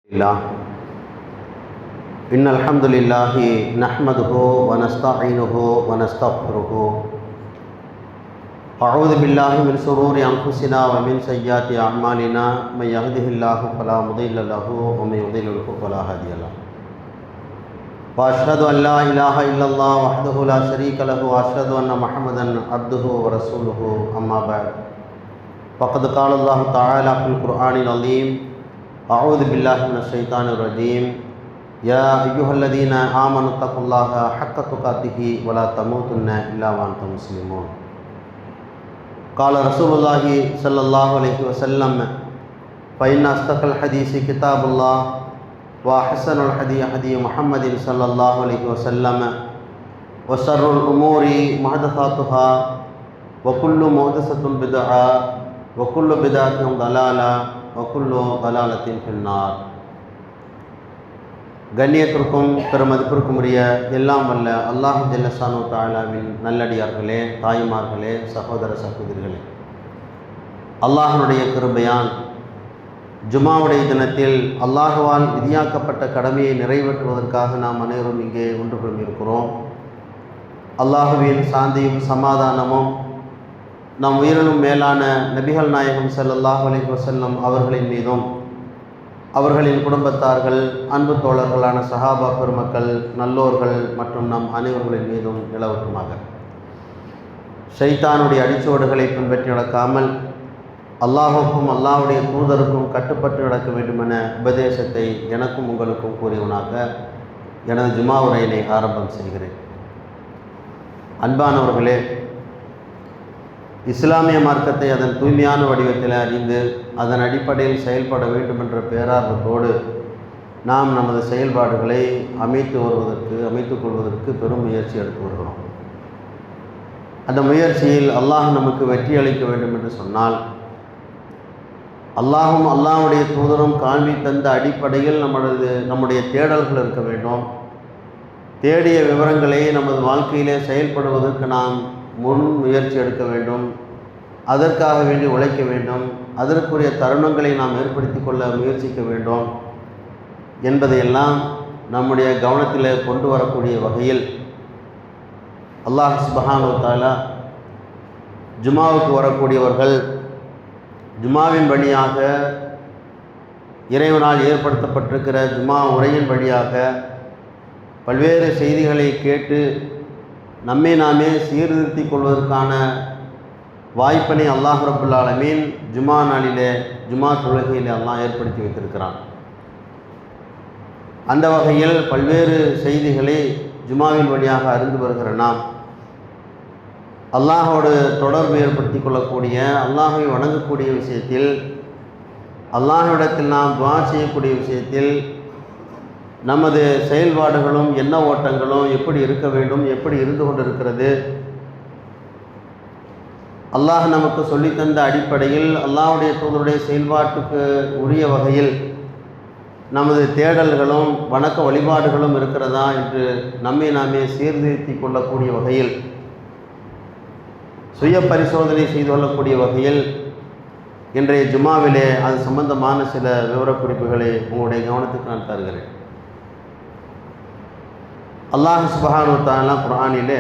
الله إن الحمد لله نحمده ونستعينه ونستغفره أعوذ بالله من شرور أنفسنا ومن سيئات أعمالنا من يهده الله فلا مضل له ومن يضلل فلا هادي له وأشهد أن لا إله إلا الله وحده لا شريك له وأشهد أن محمدا عبده ورسوله أما بعد فقد قال الله تعالى في القرآن العظيم أعوذ بالله من الشيطان الرجيم يا أيها الذين آمنوا اتقوا الله حق تقاته ولا تموتن إلا وأنتم مسلمون قال رسول الله صلى الله عليه وسلم فإن أصدق الحديث كتاب الله وأحسن الهدي هدي محمد صلى الله عليه وسلم وشر الأمور محدثاتها وكل محدثة بدعة وكل بدعة ضلالة وكل ضلالة في النار. கண்ணியத்திற்கும் பெருமதிப்பிற்கும் உரிய எல்லாம் வல்ல அல்லாஹ் ஜல்லஷானு தஆலாவின் நல்லடியார்களே, தாய்மார்களே, சகோதர சகோதரிகளே, அல்லாஹ்வுடைய கிருபையால் ஜுமாவுடைய தினத்தில் அல்லாஹ்வால் விதியாக்கப்பட்ட கடமையை நிறைவேற்றுவதற்காக நாம் அனைவரும் இங்கே ஒன்று கூடியிருக்கிறோம். அல்லாஹ்வின் சாந்தியும் சமாதானமும் நம் உயிரினும் மேலான நபிகள் நாயகம் ஸல்லல்லாஹு அலைஹி வஸல்லம் அவர்களின் மீதும் அவர்களின் குடும்பத்தார்கள், அன்பு தோழர்களான சஹாபா பெருமக்கள், நல்லோர்கள் மற்றும் நம் அனைவர்களின் மீதும் நிலவட்டுமாக. ஷைத்தானுடைய அடிச்சுவடுகளை பின்பற்றி நடக்காமல் அல்லாஹுக்கும் அல்லாஹ்வுடைய தூதருக்கும் கட்டுப்பட்டு நடக்க வேண்டுமென உபதேசத்தை எனக்கும் உங்களுக்கும் கூறியவனாக எனது ஜுமா உரையினை ஆரம்பம் செய்கிறேன். அன்பானவர்களே, இஸ்லாமிய மார்க்கத்தை அதன் தூய்மையான வடிவத்தில் அறிந்து அதன் அடிப்படையில் செயல்பட வேண்டும் என்ற பேரார்வத்தோடு நாம் நமது செயல்பாடுகளை அமைத்துக் கொள்வதற்கு பெரும் முயற்சி எடுத்து வருகிறோம். அந்த முயற்சியில் அல்லாஹ் நமக்கு வெற்றி அளிக்க வேண்டும் என்று சொன்னால் அல்லாஹும் அல்லாஹ்வுடைய தூதரும் காண்பி தந்த அடிப்படையில் நம்முடைய தேடல்கள் இருக்க வேண்டும். தேடிய விவரங்களை நமது வாழ்க்கையிலே செயல்படுவதற்கு நாம் முன் முயற்சி எடுக்க வேண்டும். அதற்காக வேண்டி உழைக்க வேண்டும். அதற்குரிய தருணங்களை நாம் ஏற்படுத்தி கொள்ள முயற்சிக்க வேண்டும் என்பதையெல்லாம் நம்முடைய கவனத்தில் கொண்டு வரக்கூடிய வகையில் அல்லாஹ் சுப்ஹானஹு வ தஆலா ஜுமாவுக்கு வரக்கூடியவர்கள் ஜுமாவின் வழியாக இறைவனால் ஏற்படுத்தப்பட்டிருக்கிற ஜுமா உரையின் வழியாக பல்வேறு செய்திகளை கேட்டு நம்மை நாமே சீர்திருத்தி கொள்வதற்கான வாய்ப்பினை அல்லாஹ் ரப்புல் ஆலமீன் ஜுமா நாளிலே, ஜுமா தொழுகையிலே அல்லாஹ் ஏற்படுத்தி வைத்திருக்கிறான். அந்த வகையில் பல்வேறு செய்திகளை ஜுமாவின் வழியாக அறிந்து வருகிற நாம் அல்லாஹோடு தொடர்பு ஏற்படுத்தி கொள்ளக்கூடிய, அல்லாஹை வணங்கக்கூடிய விஷயத்தில், அல்லாஹ்விடத்தில் நாம் துஆ செய்யக்கூடிய விஷயத்தில் நமது செயல்பாடுகளும் எண்ண ஓட்டங்களும் எப்படி இருக்க வேண்டும், எப்படி இருந்து கொண்டிருக்கிறது, அல்லாஹ் நமக்கு சொல்லித்தந்த அடிப்படையில் அல்லாஹ்வுடைய தூதருடைய செயல்பாட்டுக்கு உரிய வகையில் நமது தேடல்களும் வணக்க வழிபாடுகளும் இருக்கிறதா என்று நம்மை நாமே சீர்திருத்தி கொள்ளக்கூடிய வகையில், சுய பரிசோதனை செய்து கொள்ளக்கூடிய வகையில் இன்றைய ஜுமாவிலே அது சம்பந்தமான சில விவரக்குறிப்புகளை உங்களுடைய கவனத்துக்கு நான் தருகிறேன். அல்லாஹ் சுப்ஹானஹு வ தஆலா குர்ஆனிலே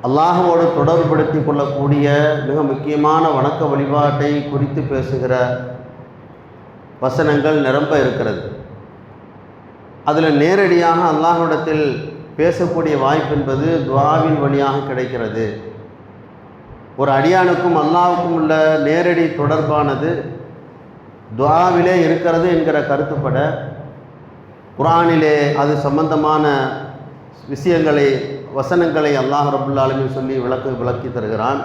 அல்லாஹ்வோடு தொடர்புபடுத்தி கொள்ளக்கூடிய மிக முக்கியமான வணக்க வழிபாட்டை குறித்து பேசுகிற வசனங்கள் நிரம்ப இருக்கிறது. அதில் நேரடியாக அல்லாஹ்விடத்தில் பேசக்கூடிய வாய்ப்பு என்பது துஆவின் வழியாக கிடைக்கிறது. ஒரு அடியானுக்கும் அல்லாஹ்வுக்கும் உள்ள நேரடி தொடர்பானது துஆவிலே இருக்கிறது என்கிற கருத்துப்பட குர்ஆனிலே அது சம்பந்தமான விஷயங்களை, வசனங்களை அல்லாஹ் ரப்புல் ஆலமீன் சொல்லி விளக்கி தருகிறான்.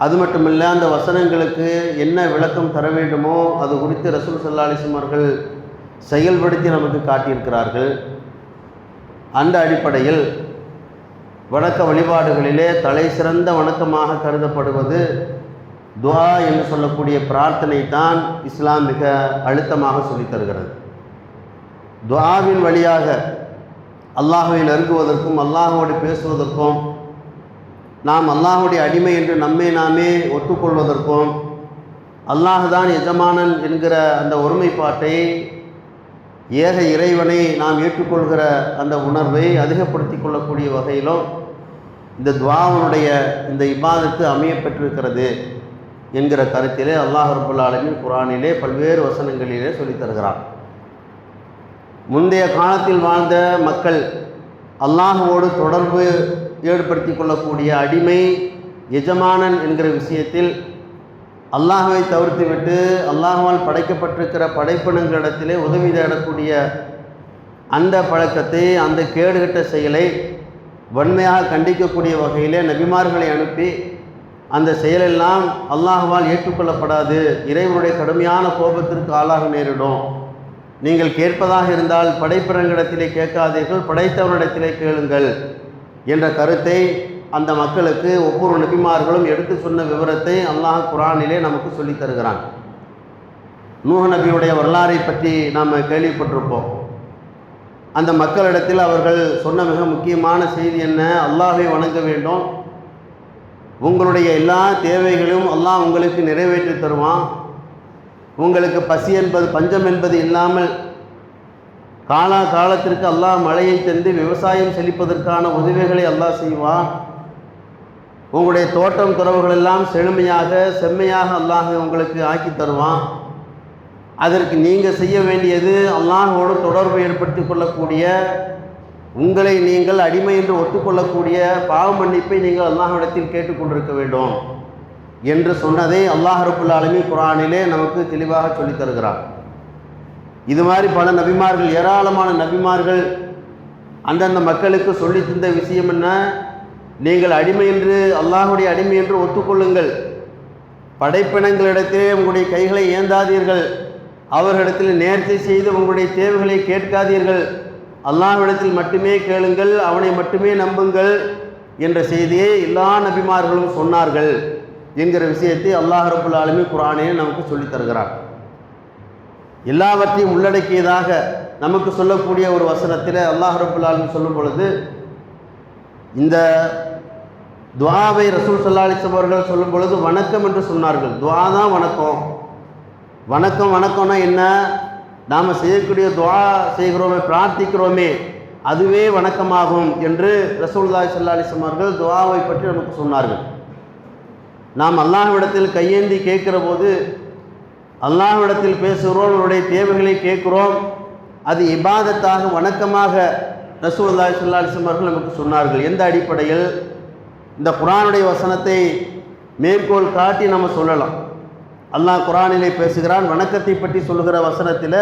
அது மட்டுமில்லை, அந்த வசனங்களுக்கு என்ன விளக்கம் தர வேண்டுமோ அது குறித்து ரசூல் ஸல்லல்லாஹு அலைஹி வஸல்லம் அவர்கள் செயல்படுத்தி நமக்கு காட்டியிருக்கிறார்கள். அந்த அடிப்படையில் வணக்க வழிபாடுகளிலே தலை சிறந்த வணக்கமாக கருதப்படுவது துஆ என்று சொல்லக்கூடிய பிரார்த்தனை தான் இஸ்லாம் மிக அழுத்தமாக சொல்லித் தருகிறது. துஆவின் வழியாக அல்லாஹ்வை நெருங்குவதற்கும் அல்லாஹ்வோடு பேசுவதற்கும் நாம் அல்லாஹ்வுடைய அடிமை என்று நம்மை நாமே ஒத்துக்கொள்வதற்கும் அல்லாஹ் தான் எஜமானன் என்கிற அந்த ஒருமைப்பாட்டை, ஏக இறைவனை நாம் ஏற்றுக்கொள்கிற அந்த உணர்வை அதிகப்படுத்தி கொள்ளக்கூடிய வகையிலும் இந்த துஆவுடைய இந்த இபாதத்து அமையப்பெற்றிருக்கிறது என்கிற கருத்திலே அல்லாஹ் ரப்பல் ஆலமீன் குர்ஆனிலே பல்வேறு வசனங்களிலே சொல்லித் தருகிறார். முந்தைய காலத்தில் வாழ்ந்த மக்கள் அல்லாஹ்வோடு தொடர்பு ஏற்படுத்தி கொள்ளக்கூடிய அடிமை எஜமானன் என்கிற விஷயத்தில் அல்லாஹ்வை தவிர்த்துவிட்டு அல்லாஹ்வால் படைக்கப்பட்டிருக்கிற படைப்பினங்களிடத்திலே உதவி தேடக்கூடிய அந்த பழக்கத்தை, அந்த கேடுகட்ட செயலை வன்மையாக கண்டிக்கக்கூடிய வகையிலே நபிமார்களை அனுப்பி அந்த செயலெல்லாம் அல்லாஹ்வால் ஏற்றுக்கொள்ளப்படாது, இறைவனுடைய கடுமையான கோபத்திற்கு ஆளாக நேரிடும், நீங்கள் கேட்பதாக இருந்தால் படைப்பினங்களிடத்திலே கேட்காதீர்கள், படைத்தவனிடத்திலே கேளுங்கள் என்ற கருத்தை அந்த மக்களுக்கு ஒவ்வொரு நபிமார்களும் எடுத்து சொன்ன விவரத்தை அல்லாஹ் குர்ஆனிலே நமக்கு சொல்லித் தருகிறான். நூஹ் நபியுடைய வரலாறை பற்றி நாம் கேள்விப்பட்டிருப்போம். அந்த மக்களிடத்தில் அவர்கள் சொன்ன மிக முக்கியமான செய்தி என்ன? அல்லாஹ்வை வணங்க வேண்டும், உங்களுடைய எல்லா தேவைகளையும் அல்லாஹ் உங்களுக்கு நிறைவேற்றி தருவான், உங்களுக்கு பசி என்பது பஞ்சம் என்பது இல்லாமல் காலத்திற்கு அல்லாஹ் மழையை தந்து விவசாயம் செழிப்பதற்கான உதவிகளை அல்லாஹ் செய்வான், உங்களுடைய தோட்டம் துறவுகள் எல்லாம் செழுமையாக செம்மையாக அல்லாஹ் உங்களுக்கு ஆக்கி தருவான். அதற்கு நீங்கள் செய்ய வேண்டியது அல்லாஹோடு தொடர்பு ஏற்படுத்தி கொள்ளக்கூடிய, உங்களை நீங்கள் அடிமை என்று ஒத்துக்கொள்ளக்கூடிய பாவ மன்னிப்பை நீங்கள் அல்லாஹ்விடத்தில் கேட்டுக்கொண்டிருக்க வேண்டும் என்று சொன்னதை அல்லாஹ் ரப்பல் ஆலமீன் குர்ஆனிலே நமக்கு தெளிவாக சொல்லித் தருகிறார். இது மாதிரி பல நபிமார்கள், ஏராளமான நபிமார்கள் அந்தந்த மக்களுக்கு சொல்லி தந்த விஷயம் என்ன? நீங்கள் அடிமை என்று, அல்லாஹுடைய அடிமை என்று ஒத்துக்கொள்ளுங்கள், படைப்பினங்களிடத்திலே உங்களுடைய கைகளை ஏந்தாதீர்கள், அவர்களிடத்தில் நேர்ச்சை செய்து உங்களுடைய தேவைகளை கேட்காதீர்கள், அல்லாஹ்விடத்தில் மட்டுமே கேளுங்கள், அவனை மட்டுமே நம்புங்கள் என்ற செய்தியை எல்லா நபிமார்களும் சொன்னார்கள் என்கிற விஷயத்தை அல்லாஹ் ரப்பல் ஆலமீன் குர்ஆனிலே நமக்கு சொல்லித் தருகிறார். எல்லாவற்றையும் உள்ளடக்கியதாக நமக்கு சொல்லக்கூடிய ஒரு வசனத்தில் அல்லாஹ் ரப்பல் ஆலமீன் சொல்லும் பொழுது, இந்த துஆவை ரசூல் ஸல்லல்லாஹு அலைஹி வஸல்லம் அவர்கள் சொல்லும் பொழுது வணக்கம் என்று சொன்னார்கள். துஆ தான் வணக்கம். வணக்கம்னா என்ன? நாம் செய்யக்கூடிய துஆ செய்கிறோமே, பிரார்த்திக்கிறோமே, அதுவே வணக்கமாகும் என்று ரசூலுல்லாஹி ஸல்லல்லாஹு அலைஹி வஸல்லம் அவர்கள் துஆவை பற்றி நமக்கு சொன்னார்கள். நாம் அல்லாஹ்விடத்தில் கையேந்தி கேட்கிற போது, அல்லாஹ்விடத்தில் பேசுகிறோம், அவருடைய தேவைகளை கேட்குறோம், அது இபாதத்தாக வணக்கமாக ரசூலுல்லாஹி ஸல்லல்லாஹு அலைஹி வஸல்லம் அவர்கள் நமக்கு சொன்னார்கள். எந்த அடிப்படையில்? இந்த குர்ஆனுடைய வசனத்தை மேற்கோள் காட்டி நம்ம சொல்லலாம். அல்லாஹ் குர்ஆனிலே பேசுகிறான், வணக்கத்தை பற்றி சொல்லுகிற வசனத்தில்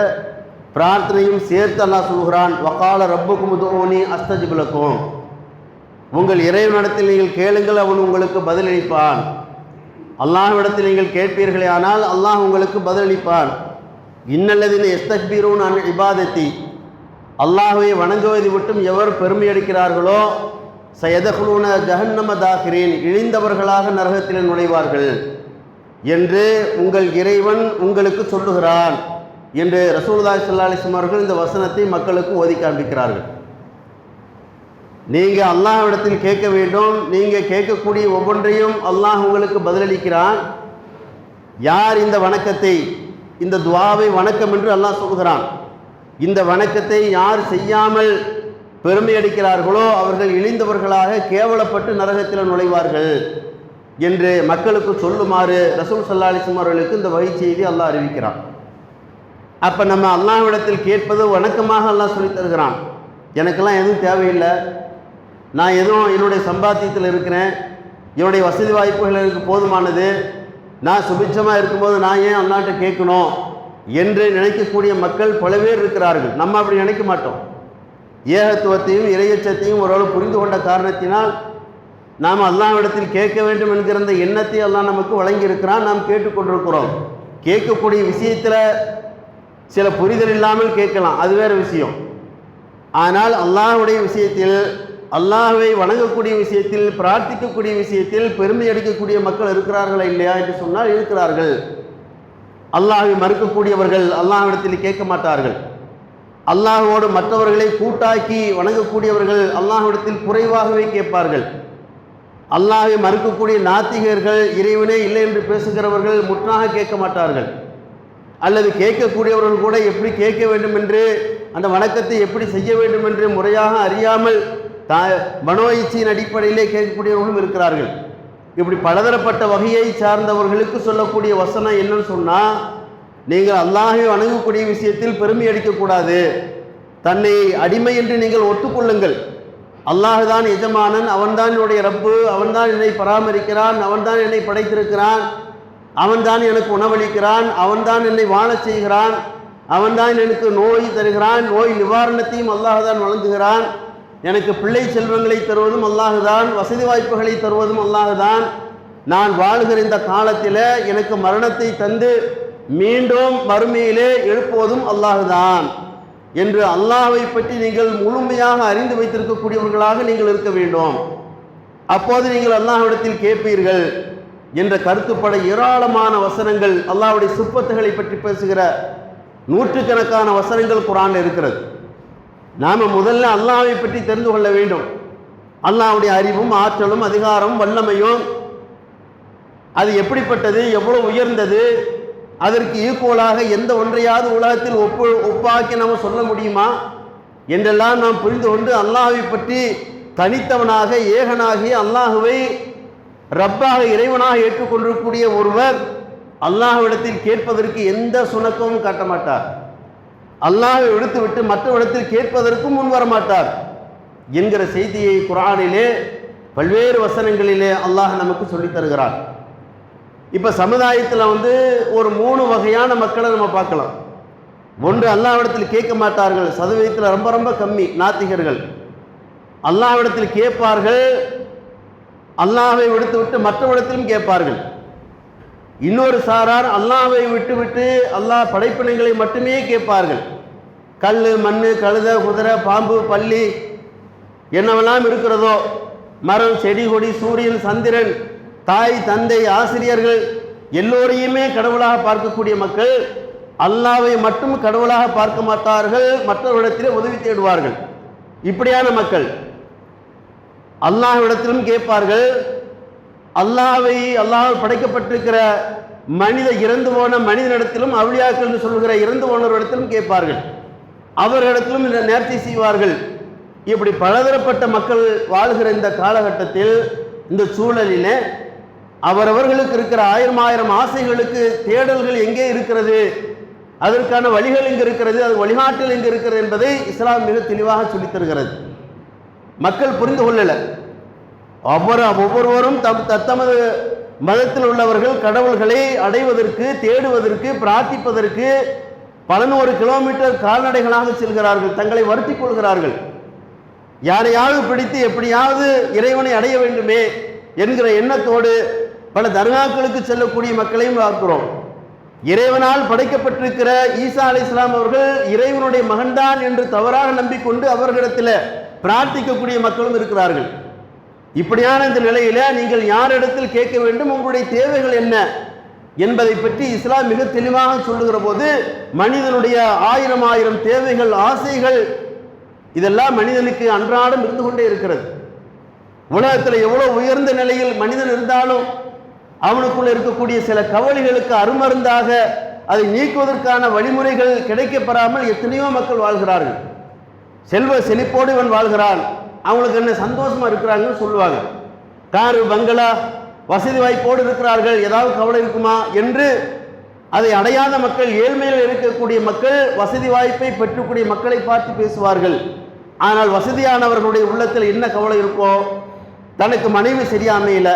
பிரார்த்தனையும் சேர்த்து அல்லாஹ் சொல்கிறான், வகால ரப்புக்கும் உதுஊனி அஸ்தஜிப் லக்கும், உங்கள் இறைவனிடத்தில் நீங்கள் கேளுங்கள், அவன் உங்களுக்கு பதிலளிப்பான். அல்லாஹ்விடத்தில் நீங்கள் கேட்பீர்களே ஆனால் அல்லாஹ் உங்களுக்கு பதிலளிப்பான். இன்னல்லதீன யஸ்தக்பீரூன அன் இபாதத்தி, அல்லாஹ்வை வணங்குவதை விட்டும் எவர் பெருமை அடிக்கிறார்களோ சயதகுலூன ஜஹன்னம தாகிரீன், இழிந்தவர்களாக நரகத்தில் நுழைவார்கள் என்று உங்கள் இறைவன் உங்களுக்கு சொல்லுகிறான் என்று ரசூலுல்லாஹி ஸல்லல்லாஹு அலைஹி வஸல்லம் அவர்கள் இந்த வசனத்தை மக்களுக்கு ஓதி காண்பிக்கிறார்கள். நீங்கள் அல்லாஹ்விடத்தில் கேட்க வேண்டும், நீங்கள் கேட்கக்கூடிய ஒவ்வொன்றையும் அல்லாஹ் உங்களுக்கு பதிலளிக்கிறான். யார் இந்த வணக்கத்தை, இந்த துஆவை வணக்கம் என்று அல்லாஹ் சொல்கிறான், இந்த வணக்கத்தை யார் செய்யாமல் பெருமை அடிக்கிறார்களோ அவர்கள் இழிந்தவர்களாக கேவலப்பட்டு நரகத்தில் நுழைவார்கள் என்று மக்களுக்கு சொல்லுமாறு ரசூல் ஸல்லல்லாஹு அலைஹி வஸல்லம் அவர்களுக்கு இந்த வகை செய்தி அல்லாஹ் அறிவிக்கிறான். அப்போ நம்ம அல்லாஹ்விடத்தில் கேட்பது வணக்கமாக அல்லாஹ் சொல்லித் தருகிறான். எனக்கெல்லாம் எதுவும் தேவையில்லை, நான் எதுவும் என்னுடைய சம்பாத்தியத்தில் இருக்கிறேன், என்னுடைய வசதி வாய்ப்புகள் எனக்கு போதுமானது, நான் சுபிட்சமாக இருக்கும்போது நான் ஏன் அல்லாஹ்ட்ட கேட்கணும் என்று நினைக்கக்கூடிய மக்கள் பல பேர் இருக்கிறார்கள். நம்ம அப்படி நினைக்க மாட்டோம். ஏகத்துவத்தையும் இறையச்சத்தையும் ஓரளவு புரிந்து கொண்ட காரணத்தினால் நாம் அல்லாஹ்விடத்தில் கேட்க வேண்டும் என்கிற அந்த எண்ணத்தை அல்லாஹ் நமக்கு வழங்கியிருக்கிறான். நாம் கேட்டுக்கொண்டிருக்கிறோம். கேட்கக்கூடிய விஷயத்தில் சில புரிதல் இல்லாமல் கேட்கலாம், அது வேறு விஷயம். ஆனால் அல்லாஹ்வுடைய விஷயத்தில், அல்லாஹ்வை வணங்கக்கூடிய விஷயத்தில், பிரார்த்திக்கக்கூடிய விஷயத்தில் பெருமை அடிக்கக்கூடிய மக்கள் இருக்கிறார்களா இல்லையா என்று சொன்னால் இருக்கிறார்கள். அல்லாஹ்வை மறுக்கக்கூடியவர்கள் அல்லாஹ்விடத்தில் கேட்க மாட்டார்கள். அல்லாஹ்வோடு மற்றவர்களை கூட்டாக்கி வணங்கக்கூடியவர்கள் அல்லாஹ்விடத்தில் குறைவாகவே கேட்பார்கள். அல்லாஹை மறுக்கக்கூடிய நாத்திகர்கள், இறைவனே இல்லை என்று பேசுகிறவர்கள் முற்றாக கேட்க மாட்டார்கள். அல்லது கேட்கக்கூடியவர்கள் கூட எப்படி கேட்க வேண்டும் என்று, அந்த வணக்கத்தை எப்படி செய்ய வேண்டும் என்று முறையாக அறியாமல் மனோ இச்சையின் அடிப்படையிலே கேட்கக்கூடியவர்களும் இருக்கிறார்கள். இப்படி பலதரப்பட்ட வகையை சார்ந்தவர்களுக்கு சொல்லக்கூடிய வசனம் என்னன்னு சொன்னால், நீங்கள் அல்லாஹை வணங்கக்கூடிய விஷயத்தில் பெருமை அடிக்கக்கூடாது. தன்னை அடிமை என்று நீங்கள் ஒத்துக்கொள்ளுங்கள். அல்லாஹுதான் எஜமானன், அவன்தான் என்னுடைய ரப்பு, அவன்தான் என்னை பராமரிக்கிறான், அவன்தான் என்னை படைத்திருக்கிறான், அவன்தான் எனக்கு உணவளிக்கிறான், அவன்தான் என்னை வாழச் செய்கிறான், அவன்தான் எனக்கு நோய் தருகிறான், நோய் நிவாரணத்தையும் அல்லாஹுதான் வழங்குகிறான், எனக்கு பிள்ளை செல்வங்களை தருவதும் அல்லாஹுதான், வசதி வாய்ப்புகளை தருவதும் அல்லாஹுதான், நான் வாழ்கிற இந்த காலத்தில் எனக்கு மரணத்தை தந்து மீண்டும் மறுமையிலே எழுப்புவதும் அல்லாஹுதான் என்று அல்லாஹ்வை பற்றி நீங்கள் முழுமையாக அறிந்து வைத்திருக்கக்கூடியவர்களாக நீங்கள் இருக்க வேண்டும். அப்போது நீங்கள் அல்லாஹ்விடத்தில் கேட்பீர்கள் என்ற கருத்துப்பட ஏராளமான வசனங்கள், அல்லாஹ்வுடைய சிஃபத்துகளை பற்றி பேசுகிற நூற்றுக்கணக்கான வசனங்கள் குர்ஆனில் இருக்கிறது. நாம் முதல்ல அல்லாஹ்வை பற்றி தெரிந்து கொள்ள வேண்டும். அல்லாஹ்வுடைய அறிவும் ஆற்றலும் அதிகாரமும் வல்லமையும் அது எப்படிப்பட்டது, எவ்வளவு உயர்ந்தது, அதற்கு ஈக்குவலாக எந்த ஒன்றையாவது உலகத்தில் ஒப்பாக்கி நாம் சொல்ல முடியுமா என்றெல்லாம் நாம் புரிந்து கொண்டு அல்லாஹ்வை பற்றி தனித்தவனாக ஏகனாகி அல்லாஹுவை ரப்பாக இறைவனாக ஏற்றுக்கொண்டிருக்கக்கூடிய ஒருவர் அல்லாஹ்விடத்தில் கேட்பதற்கு எந்த சுணக்கமும் காட்ட மாட்டார். அல்லாஹ்வை விடுத்துவிட்டு மற்றவரிடத்தில் கேட்பதற்கும் முன் வரமாட்டார் என்கிற செய்தியை குர்ஆனிலே பல்வேறு வசனங்களிலே அல்லாஹ் நமக்கு சொல்லித் தருகிறார். இப்போ சமுதாயத்தில் ஒரு 3 வகையான மக்களை நம்ம பார்க்கலாம். ஒன்று, அல்லாஹ்விடத்தில் கேட்க மாட்டார்கள், சதவீதத்தில் ரொம்ப ரொம்ப கம்மி, நாத்திகர்கள். அல்லாஹ்விடத்தில் கேட்பார்கள், அல்லாஹ்வை விடுத்துவிட்டு மற்றவரிடத்திலும் கேட்பார்கள். இன்னொரு சாரார் அல்லாஹ்வை விட்டுவிட்டு அல்லாஹ் படைப்பினங்களை மட்டுமே கேட்பார்கள். கல், மண், கழுத, குதிரை, பாம்பு, பல்லி என்னவெல்லாம் இருக்கிறதோ, மரம், செடி, கொடி, சூரியன், சந்திரன், தாய், தந்தை, ஆசிரியர்கள் எல்லோரையுமே கடவுளாக பார்க்கக்கூடிய மக்கள் அல்லாஹ்வை மட்டும் கடவுளாக பார்க்க மாட்டார்கள், மற்றவரிடத்திலே உதவி தேடுவார்கள். இப்படியான மக்கள் அல்லாஹ்விடத்திலும் கேட்பார்கள், அல்லாஹ் படைக்கப்பட்டிருக்கிற இறந்து போன மனிதனிடத்திலும் அவுலியாக்கள் என்று சொல்கிற இறந்து போனவரிடத்திலும் கேட்பார்கள், அவர்களிடத்திலும் இந்த நேர்த்தி செய்வார்கள். இப்படி பலதரப்பட்ட மக்கள் வாழ்கிற இந்த காலகட்டத்தில், இந்த சூழலில் அவரவர்களுக்கு இருக்கிற ஆயிரம் ஆசைகளுக்கு தேடல்கள் எங்கே இருக்கிறது, அதற்கான வழிகள் எங்கே இருக்கிறது, அது வழிகாட்டல் எங்கே இருக்கிறது என்பதை இஸ்லாம் மிக தெளிவாக சொல்லித் தருகிறது. மக்கள் புரிந்து கொள்ளல. ஒவ்வொருவரும் தத்தமது மதத்தில் உள்ளவர்கள் கடவுள்களை அடைவதற்கு, தேடுவதற்கு, பிரார்த்திப்பதற்கு 11 கிலோமீட்டர் கால்நடைகளாக செல்கிறார்கள், தங்களை வருத்திக் கொள்கிறார்கள். யாரையாவது பிடித்து எப்படியாவது இறைவனை அடைய வேண்டுமே என்கிற எண்ணத்தோடு பல தர்காக்களுக்கு செல்லக்கூடிய மக்களையும் பார்க்கிறோம். இறைவனால் படைக்கப்பட்டிருக்கிற ஈசா அலைஹிஸ்ஸலாம் அவர்கள் இறைவனுடைய மகன்தான் என்று தவறாக நம்பிக்கொண்டு அவர்களிடத்தில் பிரார்த்திக்கக்கூடிய மக்களும் இருக்கிறார்கள். இப்படியான இந்த நிலையில நீங்கள் யாரிடத்தில் கேட்க வேண்டும், உங்களுடைய தேவைகள் என்ன என்பதை பற்றி இஸ்லாம் மிக தெளிவாக சொல்லுகிற போது, மனிதனுடைய ஆயிரம் தேவைகள், ஆசைகள் இதெல்லாம் மனிதனுக்கு அன்றாடம் இருந்து கொண்டே இருக்கிறது. உலகத்தில் எவ்வளவு உயர்ந்த நிலையில் மனிதன் இருந்தாலும் அவனுக்குள்ள இருக்கக்கூடிய சில கவலைகளுக்கு அருமருந்தாக அதை நீக்குவதற்கான வழிமுறைகள் கிடைக்கப்பெறாமல் எத்தனையோ மக்கள் வாழ்கிறார்கள். செல்வ செழிப்போடு இவன் வாழ்கிறான், அவங்களுக்கு என்ன சந்தோஷமா இருக்கிறாங்கன்னு சொல்லுவாங்க. காரு, பங்களா, வசதி வாய்ப்போடு இருக்கிறார்கள், ஏதாவது கவலை இருக்குமா என்று அதை அடையாத மக்கள், ஏழ்மையில் இருக்கக்கூடிய மக்கள், வசதி வாய்ப்பை பெற்றக்கூடிய மக்களை பார்த்து பேசுவார்கள். ஆனால் வசதியானவர்களுடைய உள்ளத்தில் என்ன கவலை இருக்கோ, தனக்கு மனைவி சரியா அமையல,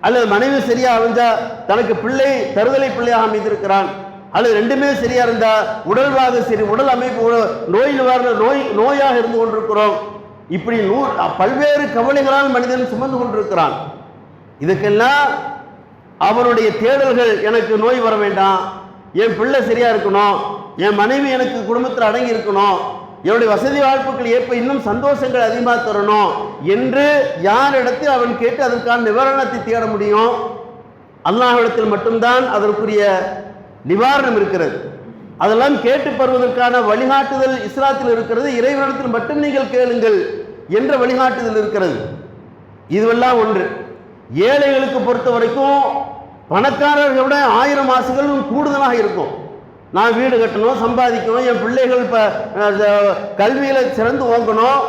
அல்லது மனைவி சரியா அமைஞ்சா தனக்கு பிள்ளை தருதலை பிள்ளையாக அமைந்திருக்கிறான், அல்லது ரெண்டுமே சரியா இருந்தா உடல்வாக சரி, உடல் அமைப்பு, நோய் நிவாரண நோயாக இருந்து கொண்டிருக்கிறோம். இப்படி பல்வேறு கவலைகளால் மனிதன் சுமந்து கொண்டிருக்கிறான். இதுக்கெல்லாம் அவனுடைய தேடல்கள், எனக்கு நோய் வர வேண்டாம், என் பிள்ளை சரியா இருக்கணும், என் மனைவி எனக்கு குடும்பத்தில் அடங்கி இருக்கணும், என்னுடைய வசதி வாய்ப்புகள் ஏற்ப இன்னும் சந்தோஷங்கள் அதிகமாக தரணும் என்று யாரிடத்தில் அவன் கேட்டு அதற்கான நிவாரணத்தை தேட முடியும்? அல்லாஹ்விடத்தில் மட்டும்தான் அதற்குரிய நிவாரணம் இருக்கிறது. அதெல்லாம் கேட்டு பெறுவதற்கான வழிகாட்டுதல் இஸ்லாத்தில் இருக்கிறது. இறைவனிடத்தில் மட்டும் நீங்கள் கேளுங்கள் என்ற வழிகாட்டுதல் இருக்கிறது. இதுவெல்லாம் ஒன்று. ஏழைகளுக்கு பொறுத்த வரைக்கும் பணக்காரர்களை விட 1000 ஆசைகள் கூடுதலாக இருக்கும். நான் வீடு கட்டணும், சம்பாதிக்கணும், என் பிள்ளைகள் இப்போ கல்வியில் சிறந்து ஓங்கணும்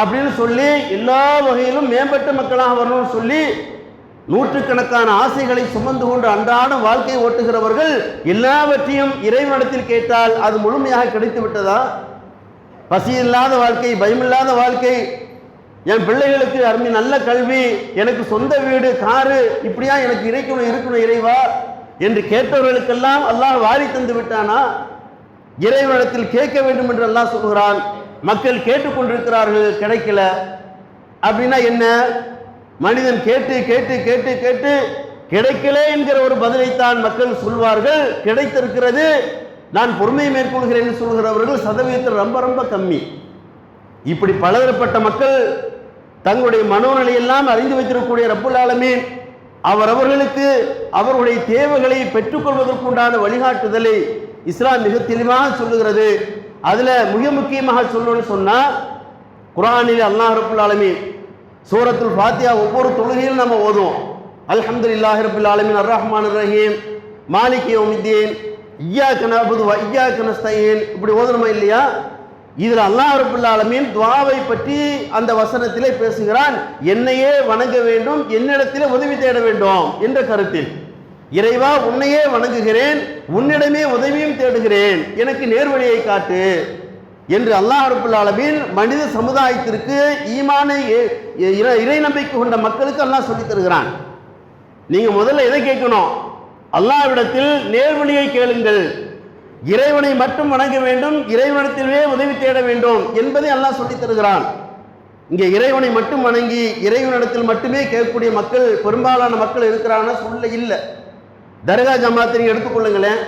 அப்படின்னு சொல்லி எல்லா வகையிலும் மேம்பட்ட மக்களாக வரணும்னு சொல்லி நூற்றுக்கணக்கான ஆசைகளை சுமந்து கொண்டு அன்றாடம் வாழ்க்கையை ஓட்டுகிறவர்கள் எல்லாவற்றையும் இறைவனிடத்தில் கேட்டால் அது முழுமையாக கிடைத்து விட்டதா? பசி இல்லாத வாழ்க்கை, பயமில்லாத வாழ்க்கை, என் பிள்ளைகளுக்கு அருமை நல்ல கல்வி, எனக்கு சொந்த வீடு, காரு, இப்படியா எனக்கு இருக்கணும் இறைவா என்று கேட்டவர்களுக்கெல்லாம் அல்லாஹ் வாரி தந்து விட்டானா? இறைவனிடத்தில் கேட்க வேண்டும் என்று அல்லாஹ் சொல்கிறான். மக்கள் கேட்டுக்கொண்டிருக்கிறார்கள், கிடைக்கல. அப்படின்னா என்ன? மனிதன் கேட்டு கேட்டு கேட்டு கேட்டு கிடைக்கல என்கிற ஒரு பதிலைத்தான் மக்கள் சொல்வார்கள். கிடைத்திருக்கிறது, நான் பொறுமையை மேற்கொள்கிறேன் என்று சொல்கிறவர்கள் சதவீதத்தில் ரொம்ப ரொம்ப கம்மி. இப்படி பலதரப்பட்ட மக்கள் தங்களுடைய மனோநிலையெல்லாம் அறிந்து வைத்திருக்கக்கூடிய ரப்புல் ஆலமீன் அவர்களுக்கு அவர்களுடைய தேவைகளை பெற்றுக்கொள்வதற்குண்டான வழிகாட்டுதலை இஸ்லாம் மிக தெளிவாக சொல்லுகிறது. அதில் மிக முக்கியமாக சொல்லணும்னு சொன்னால், குர்ஆனில் அல்லாஹ் ரப்புல் ஆலமீன் சூரத்துல் ஃபாத்திஹா ஒவ்வொரு தொழுகையிலும் நம்ம ஓதுவோம். அல்ஹம்துலில்லாஹி ரப்பில் ஆலமீன் அர்ரஹ்மானிர் ரஹீம் மாலிகி யௌமித்தீன் இய்யாக நஅபுது வ இய்யாக நஸ்தஈன், இப்படி ஓதுறோமா இல்லையா? இதில் அல்லாஹ் ரப்புல் ஆலமீன் துஆவை பற்றி அந்த வசனத்திலே பேசுகிறான். என்னையே வணங்க வேண்டும், என்னிடத்திலே உதவி தேட வேண்டும் என்ற கருத்தில். இறைவா, உன்னையே வணங்குகிறேன், உன்னிடமே உதவியும் தேடுகிறேன், எனக்கு நேர்வழியை காட்டு என்று அல்லாஹ் ரப்புல் ஆலமீன் மனித சமுதாயத்திற்கு ஈமானை இறை நம்பிக்கை கொண்ட மக்களுக்கு அல்லாஹ் சொல்லித் தருகிறான். நீங்க முதல்ல எதை கேட்கணும்? அல்லாஹ்விடத்தில் நேர்வழியை கேளுங்கள், இறைவனை மட்டும் வணங்க வேண்டும், இறைவனிடத்திலே உதவி தேட வேண்டும் என்பதை அல்லாஹ் சொல்லித் தருகிறான். இங்கே இறைவனை மட்டும் வணங்கி இறைவனிடத்தில் மட்டுமே கேட்கக்கூடிய மக்கள் பெரும்பாலான மக்கள் இருக்கிறாங்கன்னா சொல்ல இல்லை. தர்கா ஜமாத்தை எடுத்துக்கொள்ளுங்களேன்,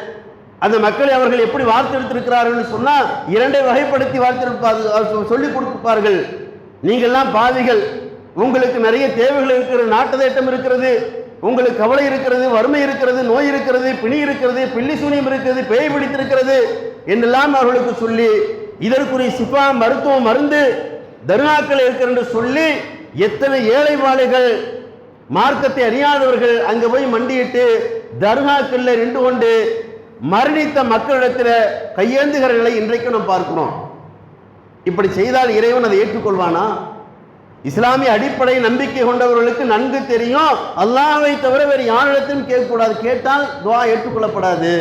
அந்த மக்களை அவர்கள் எப்படி வார்த்தெடுத்திருக்கிறார்கள் சொன்னால் இரண்டை வகைப்படுத்தி வார்த்தெடுப்பார்கள், சொல்லிக் கொடுப்பார்கள். நீங்கள்லாம் பாவிகள், உங்களுக்கு நிறைய தேவைகள் இருக்கிறது, நாட்டதேட்டம் இருக்கிறது, உங்களுக்கு கவலை இருக்கிறது, வறுமை இருக்கிறது, நோய் இருக்கிறது, பிணி இருக்கிறது, பில்லி சூனியம் இருக்கிறது, பேய் பிடித்திருக்கிறது என்றெல்லாம் அவர்களுக்கு சொல்லி இதற்குரிய சிஃபா மருத்துவம் மருந்து தர்காக்கள் இருக்கிற என்று சொல்லி எத்தனை ஏழை வாழைகள் மார்க்கத்தை அறியாதவர்கள் அங்கே போய் மண்டியிட்டு தர்காக்கள்ல நின்று கொண்டு மரணித்த மக்களிடத்தில் கையேந்துகிற நிலை இன்றைக்கு நாம் பார்க்கிறோம். இப்படி செய்தால் இறைவன் அதை ஏற்றுக்கொள்வானா? இஸ்லாமிய அடிப்படை நம்பிக்கை கொண்டவர்களுக்கு நன்கு தெரியும், அல்லாஹ்வை தவிர வேறு யாரிடத்திலும் கேட்கக்கூடாது, கேட்டால் துஆ ஏற்றுக்கொள்ளப்படாது.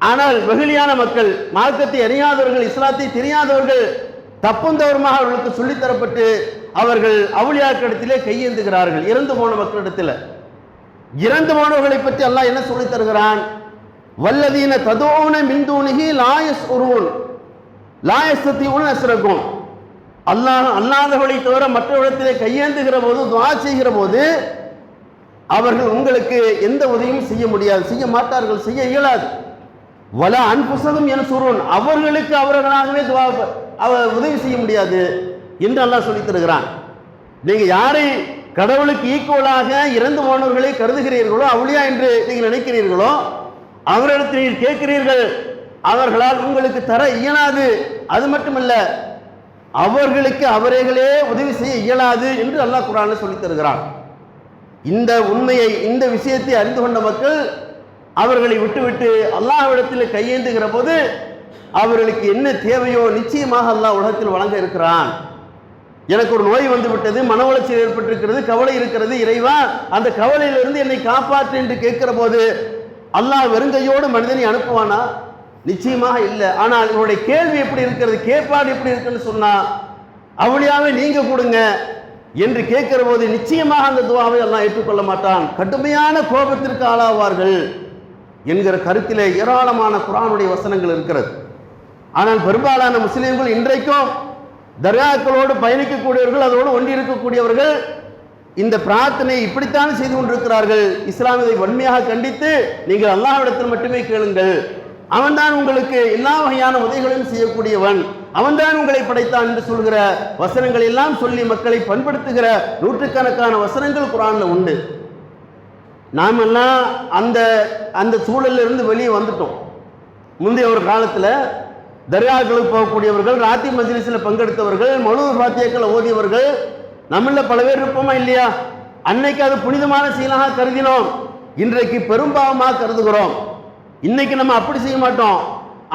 ஆனால் வெகுளியான மக்கள், மார்க்கத்தை அறியாதவர்கள், இஸ்லாத்தை தெரியாதவர்கள் தப்பும் தவறுமாக அவர்களுக்கு சொல்லித்தரப்பட்டு அவர்கள் அவுலியாக்களிடத்திலே கையேந்துகிறார்கள். இறந்து போன மக்களிடத்தில். இறந்து போனவர்களை பற்றி அல்லாஹ் என்ன சொல்லித் தருகிறான்? வல்லதீன ததூன மின் தூனிஹி லா யஸ்உரூன் லா யஸ்தீஊன நஸ்ரகும். அல்லாதவர்களை தவிர மற்றவர்களிடத்திலே கையேந்துகிற போது, துஆ செய்கிற போது அவர்கள் உங்களுக்கு எந்த உதவியும் செய்ய முடியாது, செய்ய மாட்டார்கள், செய்ய இயலாது. வல அன்புசதும் யன்சுரூன், அவர்களுக்கு அவர்களாகவே உதவி செய்ய முடியாது என்று அல்லாஹ் சொல்லித் தருகிறான். நீங்க யாரை கடவுளுக்கு ஈக்குவலாக இறந்து போனவர்களை கருதுகிறீர்களோ, அவுலியா என்று நீங்கள் நினைக்கிறீர்களோ, அவரிடத்தில் நீங்கள் கேட்கிறீர்கள், அவர்களால் உங்களுக்கு தர இயலாது. அது மட்டுமல்ல, அவர்களுக்கு அவர்களே உதவி செய்ய இயலாது என்று அல்லாஹ் குர்ஆனில் சொல்லித் தருகிறான். இந்த உண்மையை, இந்த விஷயத்தை அறிந்து கொண்ட மக்கள் அவர்களை விட்டுவிட்டு அல்லாஹ்விடத்தில் கையேந்துகிற போது அவர்களுக்கு என்ன தேவையோ நிச்சயமாக அல்லாஹ் உலகத்தில் வழங்க இருக்கிறான். எனக்கு ஒரு நோய் வந்து விட்டது, மன உளைச்சல் ஏற்பட்டிருக்கிறது, கவலை இருக்கிறது, இறைவா அந்த கவலையிலிருந்து என்னை காப்பாற்று என்று கேட்கிற போது அல்லாஹ் வெறுங்கையோடு மனிதனை அனுப்புவானா? நிச்சயமாக இல்லை. ஆனால் இவருடைய கேள்வி எப்படி இருக்கிறது, கேட்பாடு எப்படி இருக்குன்னு சொன்னா, அவளியாவே நீங்க கொடுங்க என்று கேட்கிற போது நிச்சயமாக அந்த துஆவை அல்லாஹ் ஏற்றுக்கொள்ள மாட்டான், கடுமையான கோபத்திற்கு ஆளாவார்கள் என்கிற கருத்திலே ஏராளமான குர்ஆனுடைய வசனங்கள் இருக்கிறது. ஆனால் பெரும்பாலான முஸ்லிம்கள் இன்றைக்கும் தர்காக்களோடு பயணிக்கக்கூடியவர்கள், அதோடு ஒன்றி இருக்கக்கூடியவர்கள் இந்த பிரார்த்தனை இப்படித்தான் செய்து கொண்டிருக்கிறார்கள். இஸ்லாம் இதை வன்மையாக கண்டித்து, நீங்கள் அல்லாஹ்விடத்தில் மட்டுமே கேளுங்கள், அவன்தான் உங்களுக்கு எல்லா வகையான உதவிகளையும் செய்யக்கூடியவன், அவன்தான் உங்களை படைத்தான் என்று சொல்கிற வசனங்கள் எல்லாம் சொல்லி மக்களை பண்படுத்துகிற நூற்றுக்கணக்கான வசனங்கள் குர்ஆனில் உண்டு. நாமெல்லாம் அந்த அந்த சூழலில் இருந்து வெளியே வந்துட்டோம். முந்தைய ஒரு காலத்தில் தர்காக்களுக்கு போகக்கூடியவர்கள், ராத்தி மஜ்லிஸில் பங்கெடுத்தவர்கள், மௌலூத் ஃபாத்தியாக்களை ஓதியவர்கள் நம்மள பல பேர் இருப்போமா இல்லையா? அன்னைக்கு அது புனிதமான செயலாக கருதினோம், இன்றைக்கு பெரும்பாவமாக கருதுகிறோம். இன்னைக்கு நம்ம அப்படி செய்ய மாட்டோம்.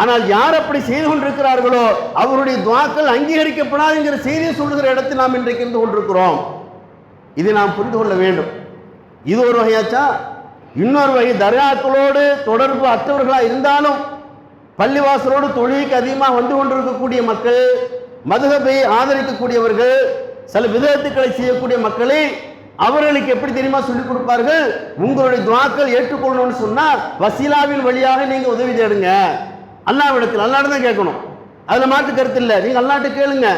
ஆனால் யார் அப்படி செய்து கொண்டிருக்கிறார்களோ அவருடைய துஆக்கள் அங்கீகரிக்கப்படாதுங்கிற செய்தியை சொல்லுகிற இடத்தில் நாம் இன்றைக்கு இருந்து கொண்டிருக்கிறோம். இதை நாம் புரிந்து கொள்ள வேண்டும். இது ஒரு வகையாச்சா. இன்னொரு வகை, தர்காக்களோடு தொடர்பு அற்றவர்களாக இருந்தாலும் பள்ளிவாசலோடு தொழுகைக்கு அதிகமாக வந்து கொண்டிருக்கக்கூடிய மக்கள், மதுஹபை ஆதரிக்கக்கூடியவர்கள், சில விதத்துக்களை செய்யக்கூடிய மக்களை அவர்களுக்கு எப்படி தெரியுமா சொல்லிக் கொடுப்பார்கள்? உங்களுடைய துஆக்கள் ஏற்றுக்கொள்ளணும்னு சொன்னா வசீலாவின் வழியாக நீங்க உதவி தேடுங்க. அல்லாஹ்விடத்தில், அல்லாஹ்ட்ட தான் கேட்கணும். அதுல மாற்று கருத்து இல்லை. நீங்க அல்லாஹ்ட்ட கேளுங்க.